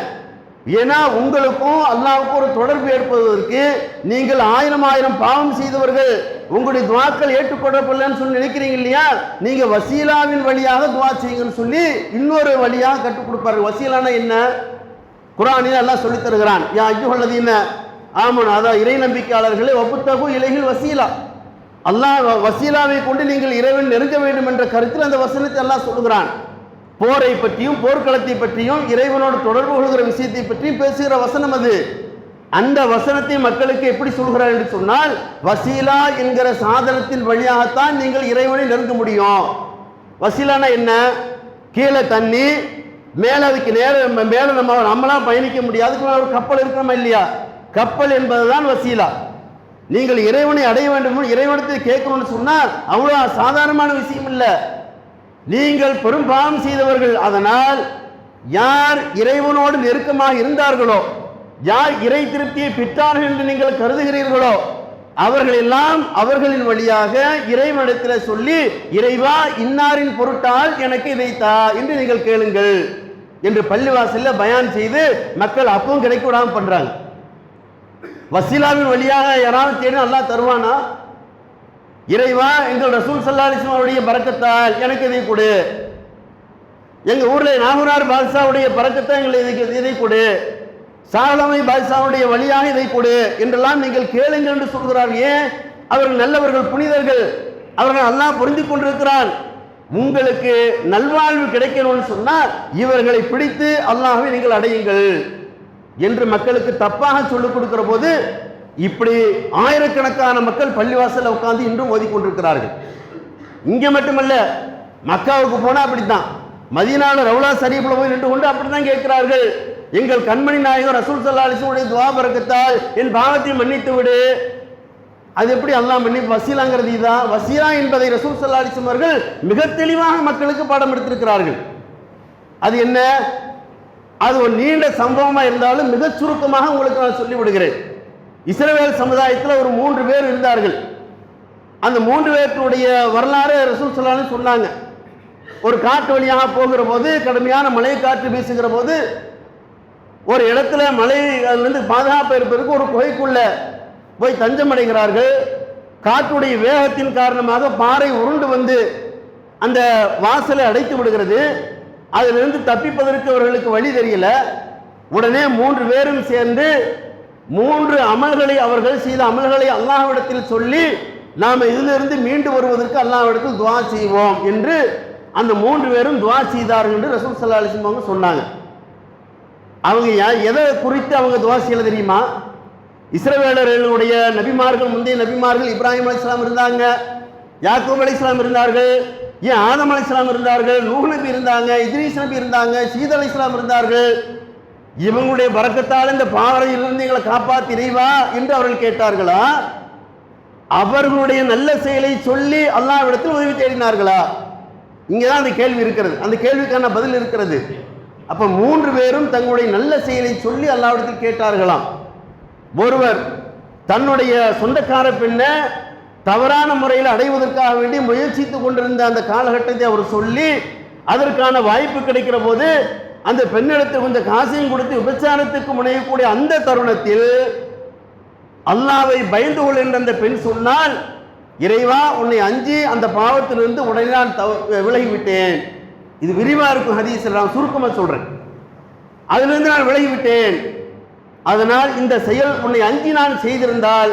ஏன்னா உங்களுக்கும் அல்லாஹ்வுக்கும் ஒரு தொடர்பு ஏற்படுவதற்கு நீங்கள் ஆயிரம் பாவம் செய்தவர்கள், உங்களுடைய துஆக்கள் ஏற்றுக்கொள்ளப்படலன்னு சொல்லி நினைக்கிறீங்க இல்லையா, நீங்க வசீலாவின் வழியாக துஆ செய்யுங்கன்னு சொல்லி இன்னொரு வழியாக கற்றுக் கொடுப்பார்கள். வசீலானா என்ன? குர்ஆனில் அல்லாஹ் சொல்லித் தருகிறான், யா அய்யுஹல்லதீன ஆமனு, அதாவது இறை நம்பிக்கையாளர்களே, வபுத்தகு இலைஹில் வசீலா, அல்லாஹ் வசீலாவை கொண்டு நீங்கள் இறைவன் நெருங்க வேண்டும் என்ற கருத்தில் அந்த வசனத்தை அல்லாஹ் சொல்லுகிறான். போரை பற்றியும் போர்க்களத்தை பற்றியும் இறைவனோடு தொடர்பு கொள்கிற விஷயத்தை பற்றியும் பேசுகிற வசனம் அது. அந்த வசனத்தை மக்களுக்கு எப்படி சொல்கிறார் என்று சொன்னால், வசீலா என்கிற சாதனத்தின் வழியாகத்தான் நீங்கள் இறைவனை நெருங்க முடியும். வசீலானா என்ன? கீழே தண்ணி, மேலே அதுக்கு மேலே நம்மளாம் பயணிக்க முடியாது, ஒரு கப்பல் இருக்கிறோமா இல்லையா, கப்பல் என்பதுதான் வசீலா. நீங்கள் இறைவனை அடைய வேண்டும், இறைவனத்தை கேட்கணும்னு சொன்னால் அவ்வளோ சாதாரணமான விஷயம் இல்லை. நீங்கள் பெரும் பாவம் செய்தவர்கள். அதனால் யார் இறைவனோடு நெருக்கமாக இருந்தார்களோ, யார் இறை திருப்தியை பெற்றார்கள் என்று நீங்கள் கருதுகிறீர்களோ, அவர்கள் எல்லாம் அவர்களின் வழியாக இறைவனிடத்தில் சொல்லி, இறைவா இன்னாரின் பொருட்டால் எனக்கு இதை தா என்று நீங்கள் கேளுங்கள் என்று பள்ளிவாசல்ல பயான் செய்து மக்கள் அப்பவும் கிடைக்க விடாமல் பண்றாங்க. வசீலாவின் வழியாக யாராவது தேடி அல்லாஹ் தருவானா? இறைவா எங்கள் ரசூல் ஸல்லல்லாஹு அலைஹி வஸல்லம் அவருடைய பரக்கத்தால் எனக்கு இதை கொடு, எங்க ஊர்ல நாகூரார் பாதுஷாவுடைய பரக்கத்தால் எங்களுக்கு இதை கொடு, சாலமை பாதுஷாவுடைய வழியாக இதை கொடு என்றெல்லாம் நீங்கள் கேளுங்கள் என்று சொல்கிறார். ஏன்? அவர்கள் நல்லவர்கள், புனிதர்கள், அவர்கள் அல்லாஹ் பொருந்தி கொண்டிருக்கிறான். உங்களுக்கு நல்வாழ்வு கிடைக்கணும்னு சொன்னால் இவர்களை பிடித்து அல்லாஹ்வை நீங்கள் அடையுங்கள் என்று மக்களுக்கு தப்பாக சொல்லிக் கொடுக்கிற போது இப்படி ஆயிரக்கணக்கான மக்கள் பள்ளிவாசல்ல உட்கார்ந்து இன்றும் ஓதிக்கொண்டிருக்கிறார்கள். இங்க மட்டுமல்ல, மக்காவுக்கு போனா அப்படித்தான், மதீனால ரவுலா ஷரீஃப்ல போய் நின்று கொண்டு அப்படித்தான் கேட்கிறார்கள், எங்கள் கண்மணி நாயகம் ரசூல் ஸல்லல்லாஹு அலைஹி வஸல்லம் துஆ பரக்கத்தால் என் பாவத்தை மன்னித்து விடு. அது எப்படி அல்லாஹ் மன்னிப்பு? வசீலாங்கிறது இதுதான். வசீலா என்பதை ரசூல் ஸல்லல்லாஹு அலைஹி வஸல்லம் அவர்கள் மிக தெளிவாக மக்களுக்கு பாடம் எடுத்திருக்கிறார்கள். அது என்ன? அது ஒரு நீண்ட சம்பவமா இருந்தாலும் மிக சுருக்கமாக உங்களுக்கு நான் சொல்லிவிடுகிறேன். இஸ்ரவேல் சமுதாயத்தில் ஒரு 3 பேர் இருந்தார்கள். அந்த 3 பேருடைய வரலாறு ரசூல் ஸல்லல்லாஹு அலைஹி வஸல்லம் சொன்னாங்க. ஒரு காட்டு வழியாக போகிற போது, கடுமையான மழை காற்று வீசுகிற போது, ஒரு இடத்துல மழையிலிருந்து பாதுகாப்பு இருப்பதற்கு ஒரு குகைக்குள்ள போய் தஞ்சம் அடைகிறார்கள். காற்றுடைய வேகத்தின் காரணமாக பாறை உருண்டு வந்து அந்த வாசலை அடைத்து விடுகிறது. அதிலிருந்து தப்பிப்பதற்கு அவர்களுக்கு வழி தெரியல. உடனே 3 பேரும் சேர்ந்து 3 அமல்களை, அவர்கள் செய்த அமல்களை அல்லாஹ்விடத்தில் சொல்லி, நாம் இதிலிருந்து மீண்டு வருவதற்கு அல்லாஹ்விடத்தில் துஆ செய்வோம் என்று அந்த 3 பேரும் துஆ செய்தார்கள் என்று ரசூல் ஸல்லல்லாஹு அலைஹி வஸல்லம் சொன்னாங்க. அவங்க எதை குறித்து அவங்க துஆ செய்யல தெரியுமா? இஸ்ரவேலர்களுடைய நபிமார்கள், முந்தைய நபிமார்கள், இப்ராஹிம் அலைஹிஸ்ஸலாம் இருந்தாங்க, யாக்கூப் அலைஹிஸ்ஸலாம் இருந்தார்கள், ஏன் ஆதம் அலைஹிஸ்ஸலாம் இருந்தார்கள், நூஹ் நபி இருந்தாங்க, இத்ரீஸ் நபி இருந்தாங்க, சீத் அலைஹிஸ்ஸலாம் இருந்தார்கள். இவங்களுடைய பரக்கத்தால் இந்த பாவரையிலிருந்து எங்களை காப்பாற்றி இறைவா என்று அவர்கள் கேட்டார்களா? அவர்களுடைய நல்ல செயலை சொல்லி அல்லாஹ்விடத்தில் உதவி தேடினார்களா? இங்கதான் அந்த கேள்வி இருக்கிறது. அந்த கேள்விக்கான பதில் இருக்கிறது. அப்ப 3 பேரும் தங்களுடைய நல்ல செயலை சொல்லி அல்லாஹ்விடத்தில் கேட்டார்களாம். ஒருவர் தன்னுடைய சொந்தக்கார பெண்ணை தவறான முறையில் அடைவதற்காக வேண்டி முயற்சித்துக் கொண்டிருந்த அந்த காலகட்டத்தை அவர் சொல்லி, அதற்கான வாய்ப்பு கிடைக்கிற போது அந்த பெண்ணிடத்தில் கொஞ்சம் காசையும் கொடுத்து விபச்சாரத்துக்கு முனையக்கூடிய அந்த தருணத்தில் அல்லாஹ்வை பயந்து கொள் என்ற அந்த பெண் சொன்னால், இறைவா உன்னை அஞ்சி அந்த பாவத்திலிருந்து உடனே நான் விலகிவிட்டேன். இது விரிவா இருக்கும் ஹதீஸ், நான் சுருக்கமாக சொல்றேன். அதிலிருந்து நான் விலகிவிட்டேன். அதனால் இந்த செயல் உன்னை அஞ்சி நான் செய்திருந்தால்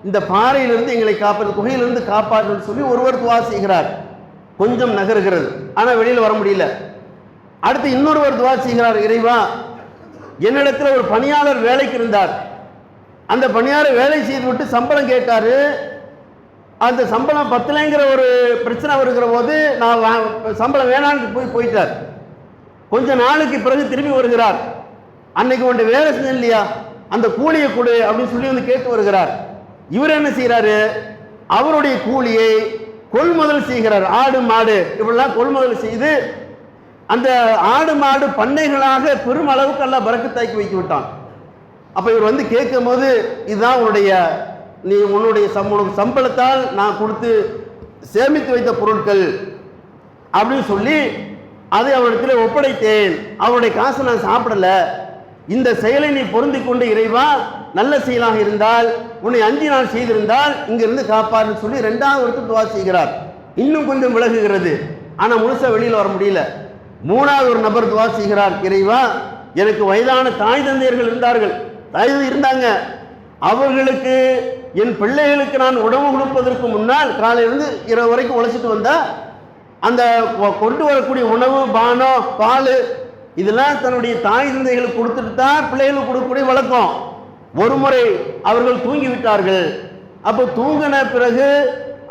இந்த பாறையிலிருந்து எங்களை காப்பாற்று, குகையிலிருந்து காப்பாற்று சொல்லி ஒருவர் துஆ செய்கிறார். கொஞ்சம் நகருகிறது, ஆனால் வெளியில் வர முடியல. அடுத்து இன்னொருவர் துஆ செய்கிறார், இறைவா என்னிடத்தில் ஒரு பணியாளர் வேலைக்கு இருந்தார், அந்த பணியாரை வேலை செய்து விட்டு சம்பளம் கேட்டாரு. அந்த சம்பளம் பத்தலைங்கிற ஒரு பிரச்சனை வருகிற போது நான் சம்பளம் வேணான்னு போயிட்டார். கொஞ்ச நாளுக்கு பிறகு திரும்பி வருகிறார். அன்னைக்கு ஒன்று வேலை செஞ்சேன் இல்லையா, அந்த கூலியை கொடு அப்படின்னு சொல்லி வந்து கேட்டு வருகிறார். இவர் என்ன செய்யறாரு, அவருடைய கூலியை கொள்முதல் செய்கிறார். ஆடு மாடு இப்படிலாம் கொள்முதல் செய்து அந்த ஆடு மாடு பண்ணைகளாக பெருமளவுக்கு எல்லாம் பறக்கத்தாக்கி வைத்து விட்டான். அப்ப இவர் வந்து கேட்கும் போது, இதுதான் உன்னுடைய சம்பளத்தால் நான் கொடுத்து சேமித்து வைத்த பொருட்கள் அப்படின்னு சொல்லி அதை அவரிடத்தில் ஒப்படைத்தேன். அவருடைய காசை நான் சாப்பிடல. இந்த செயலை நீ பொருந்தி கொண்டு இறைவா நல்ல செயலாக இருந்தால், உன்னை 5 நாள் செய்திருந்தால் இங்கிருந்து காப்பாருன்னு சொல்லி 2வது ஒருத்தர் துவா செய்கிறார். இன்னும் கொஞ்சம் விலகுகிறது, ஆனா முழுசா வெளியில் வர முடியல. 3வது ஒரு நபர் துவா செய்கிறார், இறைவா எனக்கு வயதான தாய் தந்தையர்கள் இருந்தாங்க, அவர்களுக்கு என் பிள்ளைகளுக்கு நான் உணவு கொடுப்பதற்கு முன்னால் காலையிலிருந்து இரவு வரைக்கும் உழைச்சிட்டு வந்தா அந்த கொண்டு வரக்கூடிய உணவு, பானம், பால் இதெல்லாம் தன்னுடைய தாய் தந்தைகளுக்கு கொடுத்துட்டு தான் பிள்ளைகளுக்கு கொடுக்கக்கூடிய வழக்கம். ஒரு முறை அவர்கள் தூங்கி விட்டார்கள். அப்போ தூங்கின பிறகு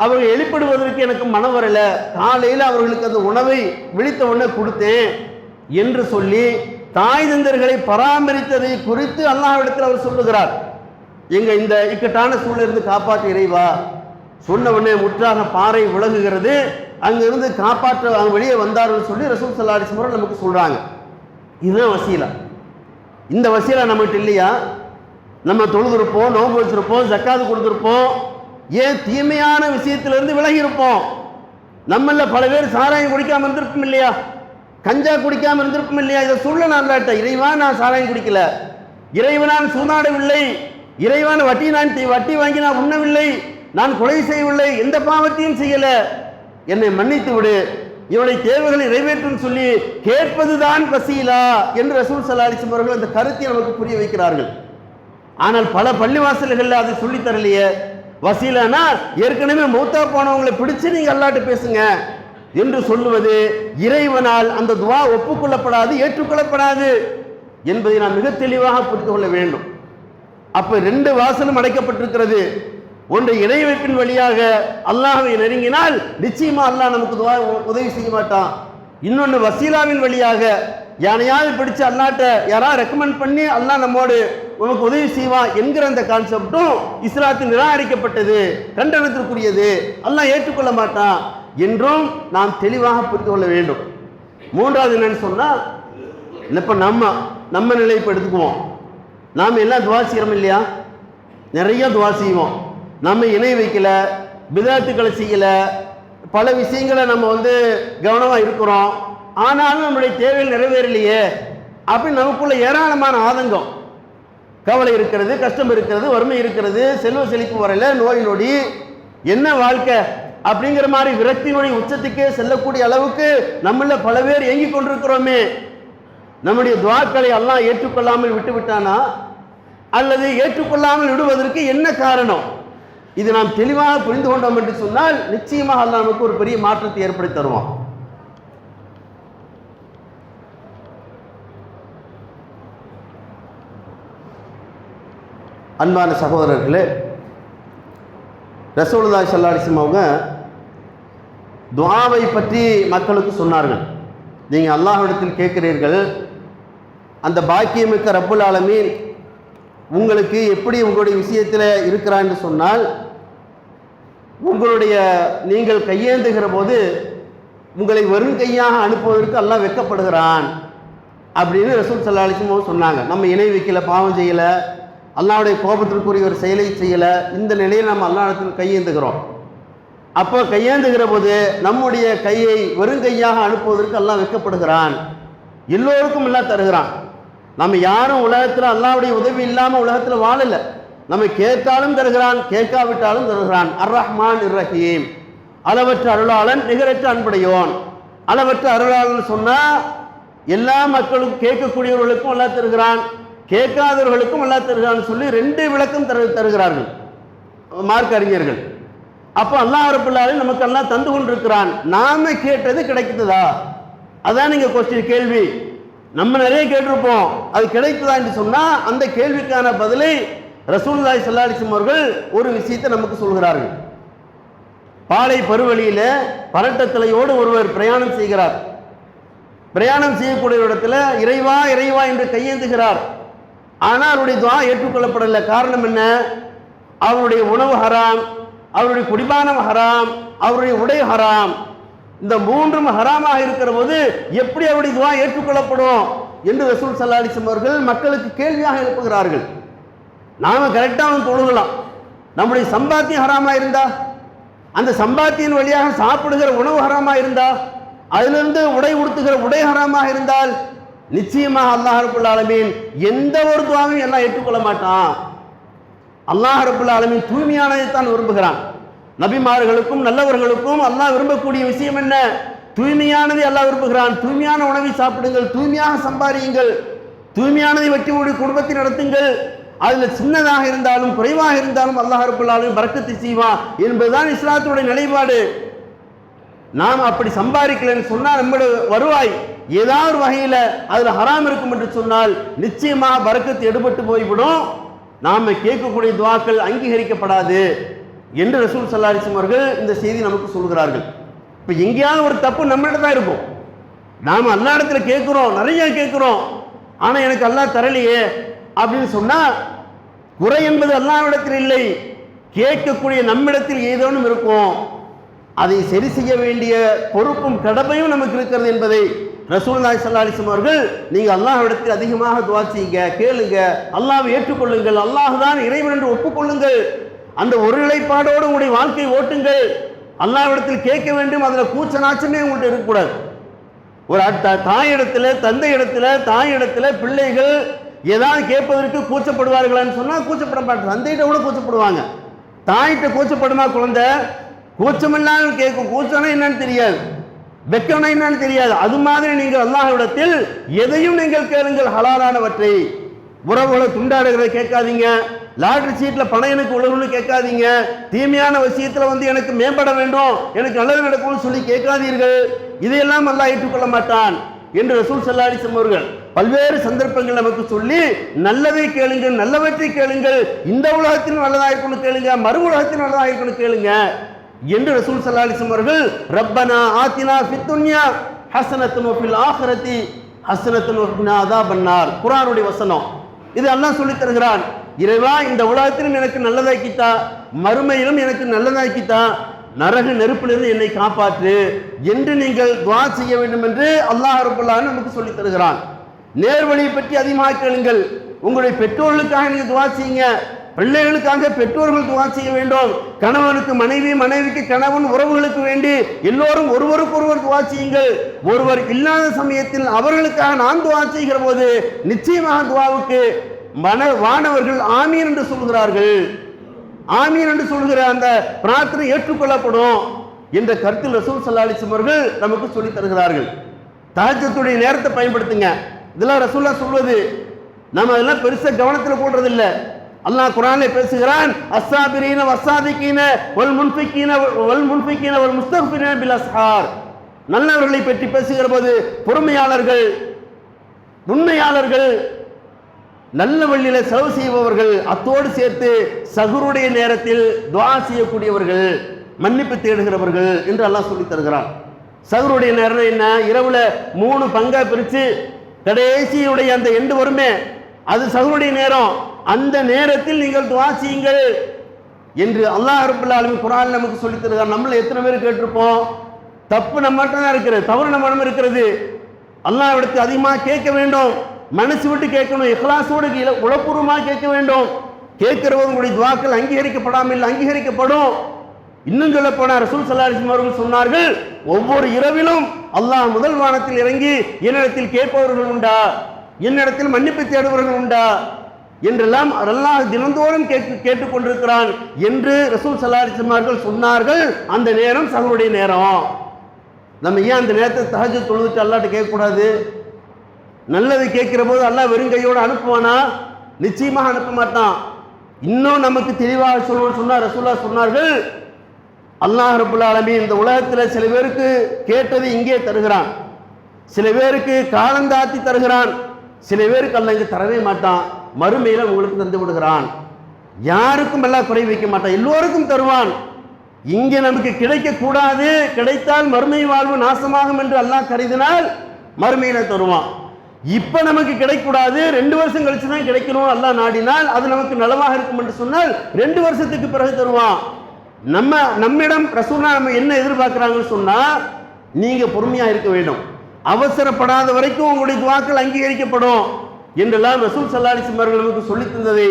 அவர்கள் எழுப்பிடுவதற்கு எனக்கு மனம் வரல, காலையில் அவர்களுக்கு அந்த உணவை விழித்த உடனே கொடுத்தேன் என்று சொல்லி தாய் தந்தையர்களை பராமரித்ததை குறித்து அல்லாஹ்விடத்தில் அவர் சொல்லுகிறார். எங்க இந்த இக்கட்டான சூழலிருந்து காப்பாற்ற இறைவா சொன்ன உடனே முற்றாக பாறை விலகுகிறது. அங்கிருந்து காப்பாற்ற வெளியே வந்தார்கள் சொல்லி ரசூல் ஸல்லல்லாஹு அலைஹி வஸல்லம் நமக்கு சொல்றாங்க. இதுதான் வசீலா. இந்த வசீலா நம்மகிட்ட இல்லையா? நம்ம தொழுதுருப்போம், நோன்பு வச்சிருப்போம், ஜக்காத்து கொடுத்துருப்போம், ஏன் தீமையான விஷயத்திலிருந்து விலகி இருப்போம். நம்மள பல பேர் சாராயம் குடிக்காம இருந்திருக்கும் இல்லையா, கஞ்சா குடிக்காம இருந்திருக்கும் இல்லையா? இதை சொல்ல நான் இல்லாட்ட, இறைவா நான் சாராயம் குடிக்கல, இறைவனான் சூதாடவில்லை, இறைவன் வட்டி வாங்கி நான் உண்ணவில்லை, நான் கொலை செய்யவில்லை, எந்த பாவத்தையும் செய்யல, என்னை மன்னித்து விடு, இவனுடைய தேவைகளை நிறைவேற்றும் சொல்லி கேட்பதுதான் வசீலா என்று ரசூல் ஸல்லல்லாஹு அலைஹி வஸல்லம் அவர்கள் அந்த கருத்தை நமக்கு புரிய வைக்கிறார்கள். ஆனால் பல பள்ளிவாசல்களில் அதை சொல்லித் தரலையே. வசீலானா ஏற்கனவே மௌத்தா போனவங்களை பிடிச்சு நீங்க அல்லாஹ்ட்ட பேசுங்க என்று சொல்லுவது இறைவனால் அந்த துவா ஒப்புக்கொள்ளப்படாது, ஏற்றுக்கொள்ளப்படாது என்பதை நாம் மிக தெளிவாக புரிந்து கொள்ள வேண்டும். அப்ப 2 வாசலும் அடைக்கப்பட்டிருக்கிறது. ஒன்று இணை வைப்பின் வழியாக அல்லாஹ்வை நெருங்கினால் நிச்சயமா அல்லாஹ் நமக்கு உதவி செய்ய மாட்டான். இன்னொன்று வசீலாவின் வழியாக யானையாவது பிடிச்சு அல்லாட்ட யாராவது ரெக்கமெண்ட் பண்ணி அல்லாஹ் நம்மோடு உனக்கு உதவி செய்வான் என்கிற அந்த கான்செப்டும் இஸ்லாத்தில் நிராகரிக்கப்பட்டது, கண்டனத்திற்குரியது, அல்லாஹ் ஏற்றுக்கொள்ள மாட்டான் என்றும் நாம் தெளிவாக புரிந்து கொள்ள வேண்டும். 3வது என்னன்னு சொன்னா, இப்ப நம்ம நிலை இப்ப எடுத்துக்குவோம். நாம் எல்லாம் துவா செய்யறோம் இல்லையா, நிறைய துவா செய்வோம். நம்ம இணை வைக்கல, பிதாத்துக்களை செய்யல, பல விஷயங்களை நம்ம கவனமா இருக்கிறோம். ஆனாலும் நம்முடைய தேவைகள் நிறைவேறலையே அப்படின்னு நமக்குள்ள ஏராளமான ஆதங்கம், கவலை இருக்கிறது, கஷ்டம் இருக்கிறது, வறுமை இருக்கிறது, செல்வ செழிப்பு வரல, நோய் நொடி, என்ன வாழ்க்கை அப்படிங்கிற மாதிரி விரக்தியினுடைய உச்சத்துக்கே செல்லக்கூடிய அளவுக்கு நம்மள பல பேர் ஏங்கிக் கொண்டிருக்கிறோமே. நம்முடைய துஆக்களை அல்லாஹ் ஏற்றுக்கொள்ளாமல் விட்டு விட்டானா அல்லது ஏற்றுக்கொள்ளாமல் விடுவதற்கு என்ன காரணம்? இது நாம் தெளிவாக புரிந்து கொண்டோம் என்று சொன்னால் நிச்சயமாக அல்லாஹ் நமக்கு ஒரு பெரிய மாற்றத்தை ஏற்படுத்தி தருவான். அன்பான சகோதரர்களே, ரசூலுல்லாஹி ஸல்லல்லாஹு அலைஹி வஸல்லம் அவங்க துஆவை பற்றி மக்களுக்கு சொன்னார்கள். நீங்கள் அல்லாஹ்விடத்தில் கேட்கிறீர்கள், அந்த பாக்கியமிக்க ரப்புல் ஆலமீன் உங்களுக்கு எப்படி உங்களுடைய விஷயத்தில் இருக்கிறான் என்று சொன்னால், நீங்கள் கையேந்துகிற போது உங்களை வெறும் கையாக அனுப்புவதற்கு அல்லாஹ் வெட்கப்படுகிறான் அப்படின்னு ரசூல் ஸல்லல்லாஹு அலைஹி வஸல்லம் சொன்னாங்க. நம்ம இணை வைக்கல, பாவம் செய்யலை, அல்லாஹ்வுடைய கோபத்திற்குரிய ஒரு செயலை செய்யலை, இந்த நிலையில் நம்ம அல்லாஹ்விடத்தில் கையேந்துகிறோம். அப்போ கையேந்துகிற போது நம்முடைய கையை வெறும் கையாக அனுப்புவதற்கு அல்லாஹ் வெட்கப்படுகிறான். எல்லோருக்கும் அல்லாஹ் தருகிறான். நம்ம யாரும் உலகத்தில் அல்லாஹ்வுடைய உதவி இல்லாமல் உலகத்தில் வாழலை. நம்ம கேட்டாலும் தருகிறான், கேட்காவிட்டாலும் தருகிறான். அர் ரஹ்மான் இர் ரஹீம், அளவற்ற அருளாளன், நிகரற்ற அன்புடையோன். அளவற்ற அருளாளன் சொன்னால் எல்லா மக்களுக்கும் கேட்கக்கூடியவர்களுக்கும் அல்லாஹ் தருகிறான், கேட்காதவர்களுக்கும் அல்லாஹ் தருகிறான்னு சொல்லி 2 விளக்கம் தருகிறார்கள் மார்க்க அறிஞர்கள். அப்போ அல்லாஹ் ரப்பல் ஆலமீன் நமக்கு அல்லாஹ் தந்து கொண்டிருக்கிறான். நாம கேட்டது கிடைக்குதா? அதான் நீங்க கேள்வி. நம்ம நிறைய கேட்டிருப்போம், அது கிடைக்குதா என்று சொன்னா அந்த கேள்விக்கான பதிலை ரசூலுல்லாஹி ஸல்லல்லாஹு அலைஹி வஸல்லம் அவர்கள் ஒரு விஷயத்தை நமக்கு சொல்கிறார்கள். பாலை பருவழியில பரட்டத்தலையோடு ஒருவர் பிரயாணம் செய்கிறார். பிரயாணம் செய்யக்கூடிய இடத்துல இறைவா இறைவா என்று கையேந்துகிறார். ஆனால் அவருடைய துஆ ஏற்றுக்கொள்ளப்படவில்லை. காரணம் என்ன? அவருடைய உணவு ஹராம், அவருடைய குடிபானம் ஹராம், அவருடைய உடை ஹராம். இந்த மூன்றும் ஹராமாக இருக்கிற போது எப்படி அவருடைய துஆ ஏற்றுக்கொள்ளப்படும் என்று ரசூல் ஸல்லல்லாஹு அலைஹி வஸல்லம் அவர்கள் மக்களுக்கு கேள்வியாக எழுப்புகிறார்கள். நாம கரெக்டாக தொழுகலாம், நம்முடைய சம்பாத்தியம் ஹராமா இருந்தா, அந்த சம்பாத்தியின் வழியாக சாப்பிடுகிற உணவு ஹராமா இருந்தா, அதிலிருந்து உடை உடுத்துகிற உடை ஹராமாக இருந்தால் நிச்சயமாக அல்லாஹ் ரப்புல் ஆலமீன் எந்த ஒரு துஆவையும் எல்லாம் ஏற்றுக்கொள்ள மாட்டான். அல்லாஹ் ரப்புல் ஆலமீன் தூய்மையானதை தான் விரும்புகிறான். நபிமார்களுக்கும் நல்லவர்களுக்கும் அல்லாஹ் விரும்பக்கூடிய விஷயம் என்ன? தூய்மையானதை அல்லாஹ் விரும்புகிறான். தூய்மையான உணவை சாப்பிடுங்கள், தூய்மையாக சம்பாதியுங்கள், தூய்மையானதை வச்சு உங்களுடைய குடும்பத்தை நடத்துங்கள். அதில் சின்னதாக இருந்தாலும் குறைவாக இருந்தாலும் அல்லாஹ் ரப்புல் ஆலமீன் பரக்கத்தை செய்வான் என்பதுதான் இஸ்லாத்துடைய நிலைப்பாடு. நாம் அப்படி சம்பாதிக்கலன்னு சொன்னால் நம்முடைய வருவாய் ஏதாவது வகையில் அதில் ஹராம் இருக்கும் என்று சொன்னால் நிச்சயமாக பரக்கத்து எடுபட்டு போய்விடும். நாம் கேட்கக்கூடிய துஆக்கள் அங்கீகரிக்கப்படாது என்று ரசூல் ஸல்லல்லாஹு அலைஹி வஸல்லம் அவர்கள் இந்த செய்தி நமக்கு சொல்கிறார்கள். இப்போ எங்கேயாவது ஒரு தப்பு நம்மகிட்ட தான் இருக்கும். நாம் அல்லாஹ் இடத்துல கேட்குறோம், நிறைய கேட்குறோம், ஆனால் எனக்கு அல்லாஹ் தரலையே அப்படின்னு சொன்னால் குறை என்பது அல்லாஹ்விடத்தில் இல்லை, கேட்கக்கூடிய நம்மிடத்தில் ஏதோனும் இருக்கும். அதை சரி செய்ய வேண்டிய பொறுப்பும் கடமையும் நமக்கு இருக்கிறது என்பதை ரசூலுல்லாஹி ஸல்லல்லாஹு அலைஹி வஸல்லம் அவர்கள் நீங்கள் அல்லாஹ்விடத்தில் அதிகமாக துஆ செய்யுங்க, கேளுங்க, அல்லாஹ்வை ஏற்றுக்கொள்ளுங்கள், அல்லாஹ் தான் இறைவன் என்று ஒப்புக்கொள்ளுங்கள், அந்த ஒரு நிலைப்பாடோடு உங்களுடைய வாழ்க்கையை ஓட்டுங்கள். அல்லாஹ்விடத்தில் கேட்க வேண்டும், அதில் கூச்ச நாச்சமே உங்கள்கிட்ட இருக்கக்கூடாது. ஒரு தாயிடத்துல தந்தை இடத்துல தாய் இடத்துல பிள்ளைகள் ஏதாவது கேட்பதற்கு கூச்சப்படுவார்களான்னு சொன்னால் கூச்சப்பட மாட்டாங்க. தந்தையிட்ட கூட கூச்சப்படுவாங்க, தாயிட்ட கூச்சப்படுமா குழந்தை? கூச்சமில்லாமல் கேட்கும். கூச்சம்னா என்னன்னு தெரியாது, வெக்கம்னா என்னன்னு தெரியாது. அது மாதிரி நீங்கள் அல்லாஹ்விடத்தில் எதையும் நீங்கள் கேளுங்கள், ஹலாலானவற்றை. உறவுகளை துண்டாடுகிறத கேட்காதீங்க, லாட்டரி சீட்டில் பணம் எனக்கு உழவுன்னு கேட்காதீங்க, தீமையான விஷயத்தில் எனக்கு மேம்பட வேண்டும், எனக்கு நல்லது நடக்கும்னு சொல்லி கேட்காதீர்கள். இதையெல்லாம் அல்லாஹ் ஏற்றுக்கொள்ள மாட்டான் என்று ரசூல் ஸல்லல்லாஹு அலைஹி வஸல்லம் அவர்கள் பல்வேறு சந்தர்ப்பங்கள் நமக்கு சொல்லி நல்லதை கேளுங்கள், நல்லவற்றை கேளுங்கள், இந்த உலகத்தில் நல்லதாக இருக்கணும் கேளுங்க, மறு உலகத்தில் நல்லதாக இருக்கணும் கேளுங்க என்று ரசூல் ஸல்லல்லாஹு அலைஹி வஸல்லம் அவர்கள் ரப்பனா ஆத்தினா ஃபித் துன்யா ஹஸனத்துன் வ ஃபில் ஆখিরাতি ஹஸனத்துன் வ கினா அஸாபன்னார் குர்ஆனுடைய வசனம். இது அல்லாஹ் சொல்லி தருகிறான். இறைவா, இந்த உலகத்திலும் எனக்கு நல்லதாக்கித்தா, மறுமையிலும் எனக்கு நல்லதாக்கித்தா, நரக நெருப்பிலிருந்து என்னை காப்பாற்று என்று நீங்கள் துஆ செய்ய வேண்டும் என்று அல்லாஹ் ரப்பல் ஆலமீன் நமக்கு சொல்லி தருகிறான். நேர்வழியை பற்றி அதிகமாக கேளுங்கள். உங்களுடைய பெற்றோர்களுக்காக நீங்கள் துஆ செய்யுங்க, பிள்ளைகளுக்காக பெற்றோர்கள் துஆ செய்ய வேண்டும், கணவனுக்கு மனைவி, மனைவிக்கு கணவன், உறவுகளுக்கு வேண்டி எல்லோரும் ஒருவருக்கு ஒருவர் துஆ செய்யுங்கள். ஒருவர் இல்லாத சமயத்தில் அவர்களுக்காக நாம் துஆ செய்கிற போது நிச்சயமாக துஆவுக்கு வானவர்கள் ஆமீன் என்று சொல்கிறார்கள். ஆமீன் என்று சொல்கிற அந்த பிரார்த்தனை ஏற்றுக்கொள்ளப்படும் என்ற கருத்தில் ரசூல் ஸல்லல்லாஹு அலைஹி வஸல்லம் அவர்கள் நமக்கு சொல்லி தருகிறார்கள். தஹஜ்ஜுடைய நேரத்தை பயன்படுத்துங்க. இதெல்லாம் ரசூலுல்லாஹ் சொல்வது, நம்ம அதெல்லாம் பெருசாக கவனத்தில் போடுறதில்லை. அல்லாஹ் குர்ஆனிலே பேசுகிறான், அஸ்ஸாபிரீன வஸ்ஸாதிகீன வல் முன்ஃபிகீன வல் முஸ்தக்ஃபிரீன பில் அஸ்ஹார். நல்லவர்களை பற்றி பேசுகிற போது பொறுமையாளர்கள், உண்மையாளர்கள், நல்ல வழியில செலவு செய்பவர்கள், அத்தோடு சேர்த்து சஹருடைய நேரத்தில் துஆ செய்யக்கூடியவர்கள், மன்னிப்பு தேடுகிறவர்கள் என்று அல்லாஹ் சொல்லி தருகிறான். சஹருடைய நேரம் என்ன? இரவுல 3 பங்கா பிரித்து கடைசியுடைய அந்த எண்டு வருமே, அது சஹருடைய நேரம். அந்த நேரத்தில் நீங்கள் துஆ செய்யுங்கள் என்று அல்லாஹ் ரப்பல் ஆலமீன் குர்ஆன் நமக்கு சொல்லி தருகிறான். நம்மள எத்தனை பேர் கேட்டிருப்போம்? தப்பு நம்மகிட்ட தான் இருக்கிறது, தவறு நம்மிடம் இருக்கிறது. அல்லாஹ்விடத்தில் அதிகமாக கேட்க வேண்டும், மனசு விட்டு கேட்கணும், இஹ்லாஸோடு உளப்பூர்வமாக கேட்க வேண்டும். கேட்கிறவங்க உங்களுடைய துஆக்கள் அங்கீகரிக்கப்படாமல் அங்கீகரிக்கப்படும். இன்னும் சொல்ல போனார், ரசூல் ஸல்லல்லாஹு அலைஹி வஸல்லம் அவர்கள் சொன்னார்கள், ஒவ்வொரு இரவிலும் அல்லாஹ் முதல் வானத்தில் இறங்கி என்னிடத்தில் கேட்பவர்கள் உண்டா, என்னிடத்தில் மன்னிப்பு தேடுபவர்கள் உண்டா என்றெல்லாம் அல்லாஹ் தினந்தோறும் கேட்டுக்கொண்டிருக்கிறான் என்று ரசூல் ஸல்லல்லாஹு அலைஹி வஸல்லம் அவர்கள் சொன்னார்கள். அந்த நேரம் சஹருடைய நேரம். நம்ம ஏன் அந்த நேரத்தை தஹஜ்ஜுத் தொழுதுட்டு அல்லாஹ்ட்ட கேட்கக்கூடாது? நல்லது கேட்கிற போது அல்லாஹ் வெறுங்கையோடு அனுப்புவானா? நிச்சயமாக அனுப்ப மாட்டான். இன்னும் நமக்கு தெளிவாக சொன்னார், ரசூலுல்லாஹ் சொன்னார்கள், அல்லாஹ் ரப்பல் ஆலமீன் இந்த உலகத்தில் சில பேருக்கு கேட்டது இங்கே தருகிறான், சில பேருக்கு காலந்தாத்தி தருகிறான், சில பேருக்கு அல்லாஹ் இங்கே தரவே மாட்டான், மறுமையில உங்களுக்கு தந்து விடுகிறான் யாருக்கும் எல்லாம் குறை வைக்க மாட்டான், எல்லோருக்கும் தருவான். இங்கே நமக்கு கிடைக்கக்கூடாது, கிடைத்தால் மறுமை வாழ்வு நாசமாகும் என்று அல்லாஹ் கருதினால் மறுமையில தருவான். இப்ப நமக்கு கிடைக்கூடாது, 2 வருஷம் கழிச்சு தான் கிடைக்கணும் அல்லாஹ் நாடினால் அது நமக்கு நலமாக இருக்கும் என்று சொன்னால் 2 வருஷத்துக்கு பிறகு தருவான். நம்மிடம் ரசூலுல்லாஹ் நம்ம என்ன எதிர்பார்க்கிறாங்கன்னு சொன்னா, நீங்க பொறுமையா இருக்க வேண்டும், அவசரப்படாத வரைக்கும் உங்களுடைய துஆக்கள் அங்கீகரிக்கப்படும் என்றெல்லாம் ரசூல் ஸல்லல்லாஹு அலைஹி வஸல்லம் அவர்கள் நமக்கு சொல்லித் தந்ததை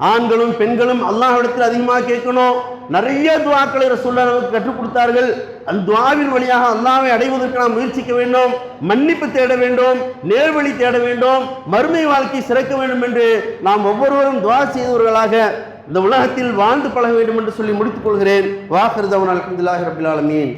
ஆண்களும் பெண்களும் அல்லாஹ்விடத்தில் அதிகமாக கேட்கணும். நிறைய துஆக்களை ரசூலுல்லாஹ் நமக்கு கற்றுக் கொடுத்தார்கள். அந்த துஆவின் வழியாக அல்லாஹ்வை அடைவதற்கு நாம் முயற்சிக்க வேண்டும், மன்னிப்பு தேட வேண்டும், நேர்வழி தேட வேண்டும், மறுமை வாழ்க்கை சிறக்க வேண்டும் என்று நாம் ஒவ்வொருவரும் துஆ செய்தவர்களாக இந்த உலகத்தில் வாழ்ந்து பழக வேண்டும் என்று சொல்லி முடித்துக் கொள்கிறேன். வாஹிரு தஅவானா அல்ஹம்துலில்லாஹி ரப்பில் ஆலமீன்.